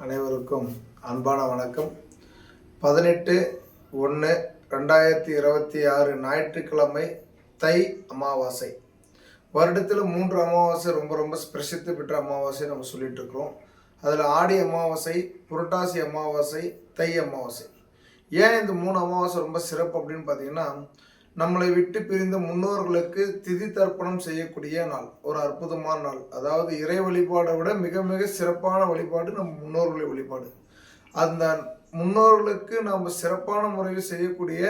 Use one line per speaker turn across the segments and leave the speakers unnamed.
அனைவருக்கும் அன்பான வணக்கம். 18/1/2026 ஞாயிற்றுக்கிழமை தை அமாவாசை. வருடத்தில் 3 அமாவாசை ரொம்ப பிரசித்தி பெற்ற அமாவாசை நம்ம சொல்லிட்டு இருக்கிறோம். அதில் ஆடி அமாவாசை, புரட்டாசி அமாவாசை, தை அமாவாசை. ஏன் இந்த 3 அமாவாசை ரொம்ப சிறப்பு அப்படின்னு பார்த்தீங்கன்னா, நம்மளை விட்டு பிரிந்த முன்னோர்களுக்கு திதி தர்ப்பணம் செய்யக்கூடிய நாள், ஒரு அற்புதமான நாள். அதாவது இறை வழிபாடை விட மிக மிக சிறப்பான வழிபாடு நம்ம முன்னோர்களை வழிபாடு. அந்த முன்னோர்களுக்கு நாம் சிறப்பான முறையில் செய்யக்கூடிய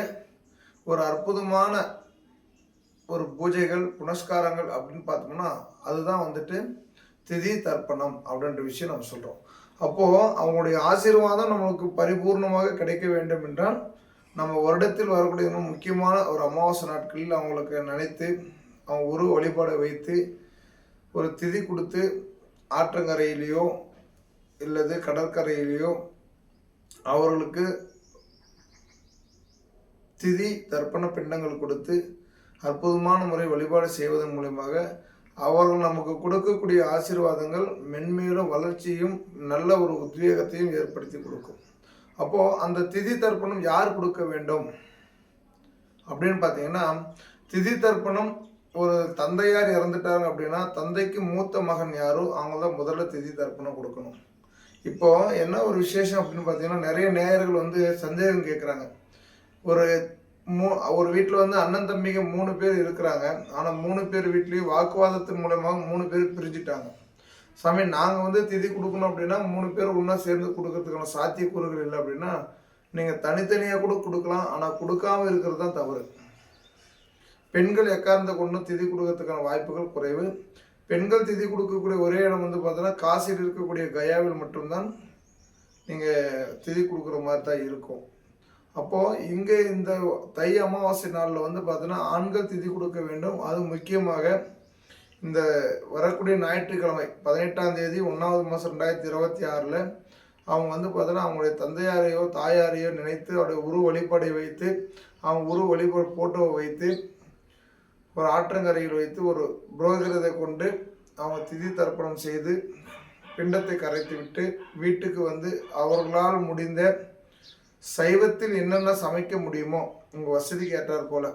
ஒரு அற்புதமான ஒரு பூஜைகள் புனஸ்காரங்கள் அப்படின்னு பார்த்தோம்னா அதுதான் திதி தர்ப்பணம் அப்படின்ற விஷயம் நம்ம சொல்கிறோம். அப்போது அவங்களுடைய ஆசீர்வாதம் நம்மளுக்கு பரிபூர்ணமாக கிடைக்க வேண்டும் என்றால் நம்ம வருடத்தில் வரக்கூடிய முக்கியமான ஒரு அமாவாசை நாட்களில் அவங்களுக்கு நினைத்து அவங்க ஒரு வழிபாடை வைத்து ஒரு திதி கொடுத்து ஆற்றங்கரையிலேயோ இல்லது கடற்கரையிலேயோ அவர்களுக்கு திதி தர்ப்பண பிண்டங்கள் கொடுத்து அற்புதமான முறை வழிபாடு செய்வதன் மூலமாக அவர்கள் நமக்கு கொடுக்கக்கூடிய ஆசீர்வாதங்கள் மென்மேலும் வளர்ச்சியும் நல்ல ஒரு உத்வேகத்தையும் ஏற்படுத்தி கொடுக்கும். அப்போது அந்த திதி தர்ப்பணம் யார் கொடுக்க வேண்டும் அப்படின்னு பார்த்தீங்கன்னா, திதி தர்ப்பணம் ஒரு தந்தையார் இறந்துட்டாங்க அப்படின்னா தந்தைக்கு மூத்த மகன் யாரோ அவங்க தான் முதல்ல திதி தர்ப்பணம் கொடுக்கணும். இப்போது என்ன ஒரு விசேஷம் அப்படின்னு பார்த்தீங்கன்னா, நிறைய நேயர்கள் சந்தேகம் கேட்குறாங்க. ஒரு வீட்டில் அண்ணன் தம்பிங்க 3 பேர் இருக்கிறாங்க. ஆனால் 3 பேர் வீட்லேயும் வாக்குவாதத்தின் மூலமாக 3 பேர் பிரிஞ்சுட்டாங்க. சாமி, நாங்கள் திதி கொடுக்கணும் அப்படின்னா 3 பேர் ஒன்றா சேர்ந்து கொடுக்கறதுக்கான சாத்தியக்கூறுகள் இல்லை அப்படின்னா நீங்கள் தனித்தனியாக கூட கொடுக்கலாம். ஆனால் கொடுக்காமல் இருக்கிறது தான் தவறு. பெண்கள் எக்காரணத்தை கொண்டு திதி கொடுக்கறதுக்கான வாய்ப்புகள் குறைவு. பெண்கள் திதி கொடுக்கக்கூடிய ஒரே இடம் பார்த்தீங்கன்னா காசியில் இருக்கக்கூடிய கயாவில் மட்டும்தான் நீங்கள் திதி கொடுக்குற மாதிரி தான் இருக்கும். அப்போது இங்கே இந்த தை அமாவாசை நாளில் பார்த்தீங்கன்னா ஆண்கள் திதி கொடுக்க வேண்டும். அது முக்கியமாக இந்த வரக்கூடிய ஞாயிற்றுக்கிழமை 18ஆம் தேதி 1வது மாதம் 2026 அவங்க பார்த்தீங்கன்னா அவங்களுடைய தந்தையாரையோ தாயாரையோ நினைத்து அவருடைய உரு வழிபாடை வைத்து அவங்க உரு வழிபாடு போட்டோவை வைத்து ஒரு ஆற்றங்கரையில் வைத்து ஒரு புரோகிரதை கொண்டு அவங்க திதி தர்ப்பணம் செய்து பிண்டத்தை கரைத்து விட்டு வீட்டுக்கு அவர்களால் முடிந்த சைவத்தில் என்னென்ன சமைக்க முடியுமோ உங்கள் வசதிக்கு ஏற்றார் போல்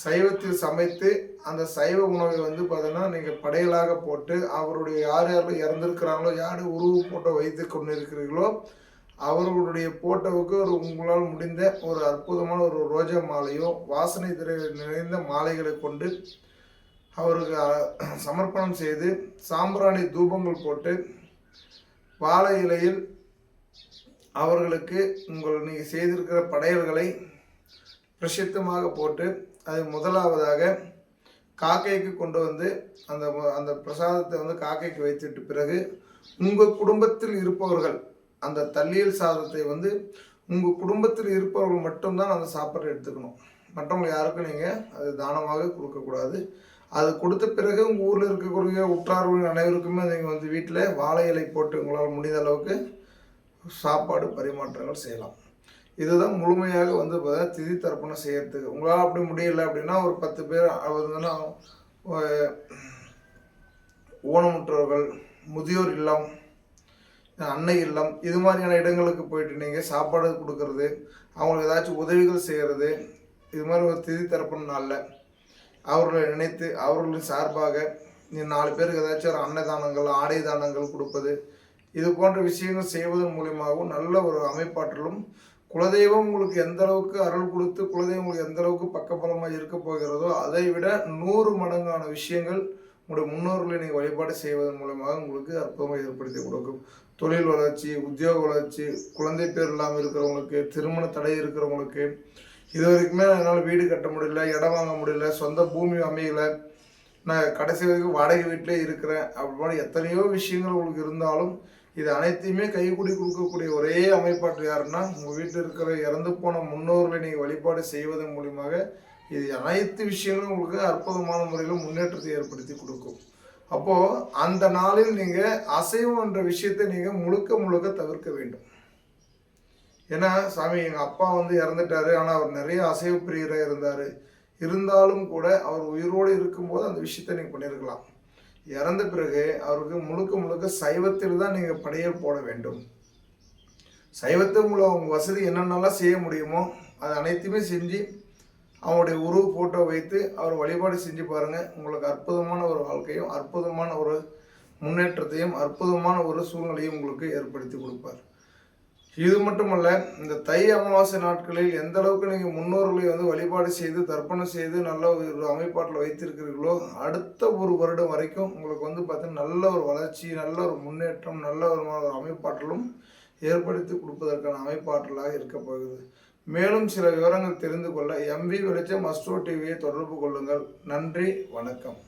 சைவத்தில் சமைத்து அந்த சைவ உணவை பார்த்தீங்கன்னா நீங்கள் படையலாக போட்டு அவருடைய யார் இறந்துருக்கிறாங்களோ யார் உருவு போட்டோ வைத்து கொண்டு இருக்கிறீர்களோ அவர்களுடைய போட்டோவுக்கு உங்களால் முடிந்த ஒரு அற்புதமான ஒரு ரோஜா மாலையோ வாசனை நிறைந்த மாலைகளை கொண்டு அவருக்கு சமர்ப்பணம் செய்து சாம்பிராணி தூபங்கள் போட்டு வாழை இலையில் அவர்களுக்கு நீங்கள் செய்திருக்கிற படையல்களை பிரசித்தமாக போட்டு அது முதலாவதாக காக்கைக்கு கொண்டு அந்த பிரசாதத்தை காக்கைக்கு வைத்துட்டு பிறகு உங்கள் குடும்பத்தில் இருப்பவர்கள் அந்த தள்ளியல் சாதத்தை உங்கள் குடும்பத்தில் இருப்பவர்கள் மட்டும்தான் அந்த சாப்பாட்டை எடுத்துக்கணும். மற்றவங்க யாருக்கும் நீங்கள் அது தானமாக கொடுக்கக்கூடாது. அது கொடுத்த பிறகு உங்கள் ஊரில் இருக்கக்கூடிய உற்றார்கள் அனைவருக்குமே நீங்கள் வீட்டில் வாழை இலை போட்டு உங்களால் முடிந்த அளவுக்கு சாப்பாடு பரிமாற்றங்கள் செய்யலாம். இதுதான் முழுமையாக திதி தர்ப்பணம் செய்யறதுக்கு. உங்களால் அப்படி முடியலை அப்படின்னா ஒரு 10 பேர் ஊனமுற்றவர்கள், முதியோர் இல்லம், அன்னை இல்லம், இது மாதிரியான இடங்களுக்கு போயிட்டு நீங்கள் சாப்பாடு கொடுக்கறது, அவங்களுக்கு ஏதாச்சும் உதவிகள் செய்கிறது, இது மாதிரி ஒரு திதி தர்ப்பணம் நாளில் அவர்களை நினைத்து அவர்களின் சார்பாக 4 பேருக்கு ஏதாச்சும் ஒரு அன்னதானங்கள் ஆடை தானங்கள் கொடுப்பது, இது போன்ற விஷயங்கள் செய்வதன் மூலியமாகவும் நல்ல ஒரு அமைப்பாற்றலும் குலதெய்வம் உங்களுக்கு எந்த அளவுக்கு அருள் கொடுத்து குலதெய்வம் உங்களுக்கு எந்த அளவுக்கு பக்கபலமாக இருக்க போகிறதோ அதை விட 100 மடங்கான விஷயங்கள் உங்களுடைய முன்னோர்களை நீங்கள் வழிபாடு செய்வதன் மூலமாக உங்களுக்கு அற்புதமாக ஏற்படுத்தி கொடுக்கும். தொழில் வளர்ச்சி, உத்தியோக வளர்ச்சி, குழந்தை பேர் இல்லாமல் இருக்கிறவங்களுக்கு, திருமண தடை இருக்கிறவங்களுக்கு, இது வரைக்குமே என்னால் வீடு கட்ட முடியல, இடம் வாங்க முடியல, சொந்த பூமி அமையலை, நான் கடைசி வரைக்கும் வாடகை வீட்டிலே இருக்கிறேன், அப்படி எத்தனையோ விஷயங்கள் உங்களுக்கு இருந்தாலும் இது அனைத்தையுமே கைகூடி கொடுக்கக்கூடிய ஒரே அமைப்பாட்டு யாருன்னா உங்கள் வீட்டில் இருக்கிற இறந்து போன முன்னோர்களை நீங்கள் வழிபாடு செய்வதன் மூலியமாக இது அனைத்து விஷயங்களும் உங்களுக்கு அற்புதமான முறையில் முன்னேற்றத்தை ஏற்படுத்தி கொடுக்கும். அப்போது அந்த நாளில் நீங்கள் அசைவம் என்ற விஷயத்தை நீங்கள் முழுக்க தவிர்க்க வேண்டும். ஏன்னா சாமி, எங்கள் அப்பா இறந்துட்டாரு, ஆனால் அவர் நிறைய அசைவ பிரியராக இருந்தாலும் கூட அவர் உயிரோடு இருக்கும்போது அந்த விஷயத்தை நீங்கள் பண்ணியிருக்கலாம். இறந்த பிறகு அவருக்கு முழுக்க சைவத்தில் தான் நீங்கள் படையல் போட வேண்டும். சைவத்தை உங்கள் வசதி என்னென்னலாம் செய்ய முடியுமோ அது அனைத்துமே செஞ்சு அவங்களுடைய உருவ ஃபோட்டோ வைத்து அவர் வழிபாடு செஞ்சு பாருங்கள். உங்களுக்கு அற்புதமான ஒரு வாழ்க்கையும் அற்புதமான ஒரு முன்னேற்றத்தையும் அற்புதமான ஒரு சூழ்நிலையும் உங்களுக்கு ஏற்படுத்தி கொடுப்பார். இது மட்டுமல்ல, இந்த தை அமாவாசை நாட்களில் எந்த அளவுக்கு நீங்கள் முன்னோர்களை வழிபாடு செய்து தர்ப்பணம் செய்து நல்ல ஒரு அமைப்பாட்டில் வைத்திருக்கிறீர்களோ அடுத்த ஒரு வருடம் வரைக்கும் உங்களுக்கு பார்த்தீங்கன்னா நல்ல ஒரு வளர்ச்சி, நல்ல ஒரு முன்னேற்றம், நல்ல ஒரு அமைப்பாற்றலும் ஏற்படுத்தி கொடுப்பதற்கான அமைப்பாற்றலாக இருக்க போகுது. மேலும் சில விவரங்கள் தெரிந்து கொள்ள MV வெளிச்சம் அஸ்ட்ரோ டிவியை தொடர்பு கொள்ளுங்கள். நன்றி, வணக்கம்.